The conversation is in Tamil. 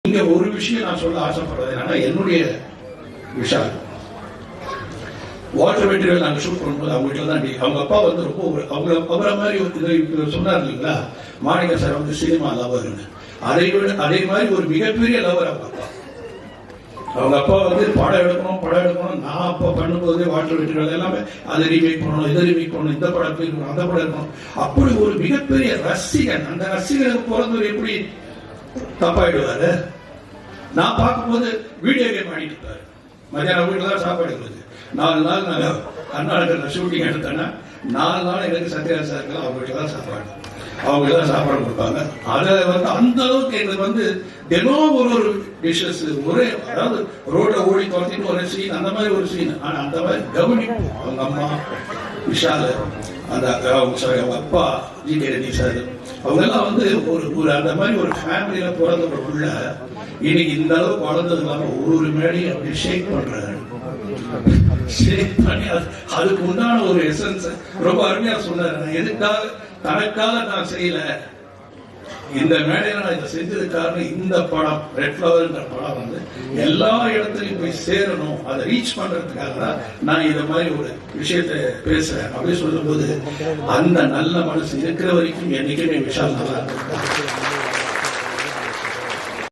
இங்க ஒரு விஷயம் நான் சொல்ல ஆசைப்படுறது என்னன்னா, என்னுடைய விஷால் வாட்டர் மெட்டீரியல் நாங்கள் ஷூட் பண்ணும்போது அவங்க வீட்டில் தான் அவங்க அப்பா வந்து ரொம்ப அவரை மாதிரி சொன்னார் இல்லைங்களா, மாணிக்க சார் வந்து சினிமா லவர்னு. அதே மாதிரி ஒரு மிகப்பெரிய லவர் அவங்க அப்பா வந்து படம் எடுக்கணும். நான் அப்பா பண்ணும்போது வாட்டர் மெட்டீரியல் எல்லாமே அதை ரீமேக் பண்ணணும், இதை ரீமேக் பண்ணணும், இந்த படம் இருக்கணும், அந்த படம் இருக்கணும். அப்படி ஒரு மிகப்பெரிய ரசிகன். அந்த ரசிகனுக்கு பிறந்தவர் எப்படி தப்பாயிடுவாரு? நான் பார்க்கும்போது வீடியோ கேம் ஆடிட்டு இருப்பாரு. மத்தியானம் வீட்டில் தான் சாப்பாடு இருக்குது. 4 நாள் நான் கர்நாடகத்தில் ஷூட்டிங் எடுத்தேன்னா 4 நாள் எனக்கு சத்யராஜ் சாருக்கு அவங்க வீட்டில் தான் சாப்பாடு, அவங்க தான் சாப்பாடு கொடுப்பாங்க. அதை வந்து அந்த அளவுக்கு எங்களுக்கு வந்து தினம் ஒரு டிஷ்ஷஸ் ஒரே, அதாவது ரோட்டை ஓடி துரத்திட்டு ஒரு சீன், அந்த மாதிரி ஒரு சீன். ஆனால் அந்த மாதிரி கவனிப்பு அவங்க அம்மா விஷால், அந்த அவங்க அப்பா ஜி.கே. ரெட்டி சார், அவங்கெல்லாம் வந்து ஒரு அந்த மாதிரி ஒரு ஃபேமிலியில பிறந்த ஒரு புள்ள இன்னைக்கு இந்த அளவுக்கு வளர்ந்தது இல்லாமல் ஒரு மேடையும் அப்படி ஷேக் பண்றாரு. ஷேக் பண்ணி அதுக்கு உண்டான ஒரு எசன்ஸ் ரொம்ப அருமையா சொன்னாரு. எதுக்காக தனக்காக நான் செய்யல, இந்த மேடையில நான் இதை செஞ்சது காரணம் இந்த படம் ரெட் ஃப்ளவர்ன்ற படம் வந்து எல்லா இடத்துலையும் போய் சேரணும், அதை ரீச் பண்றதுக்காக தான் நான் இந்த மாதிரி ஒரு விஷயத்தை பேசுறேன் அப்படின்னு சொல்லும் போது அந்த நல்ல மனசு இருக்கிற வரைக்கும் என்னைக்குமே விஷால் நல்லா இருக்கு.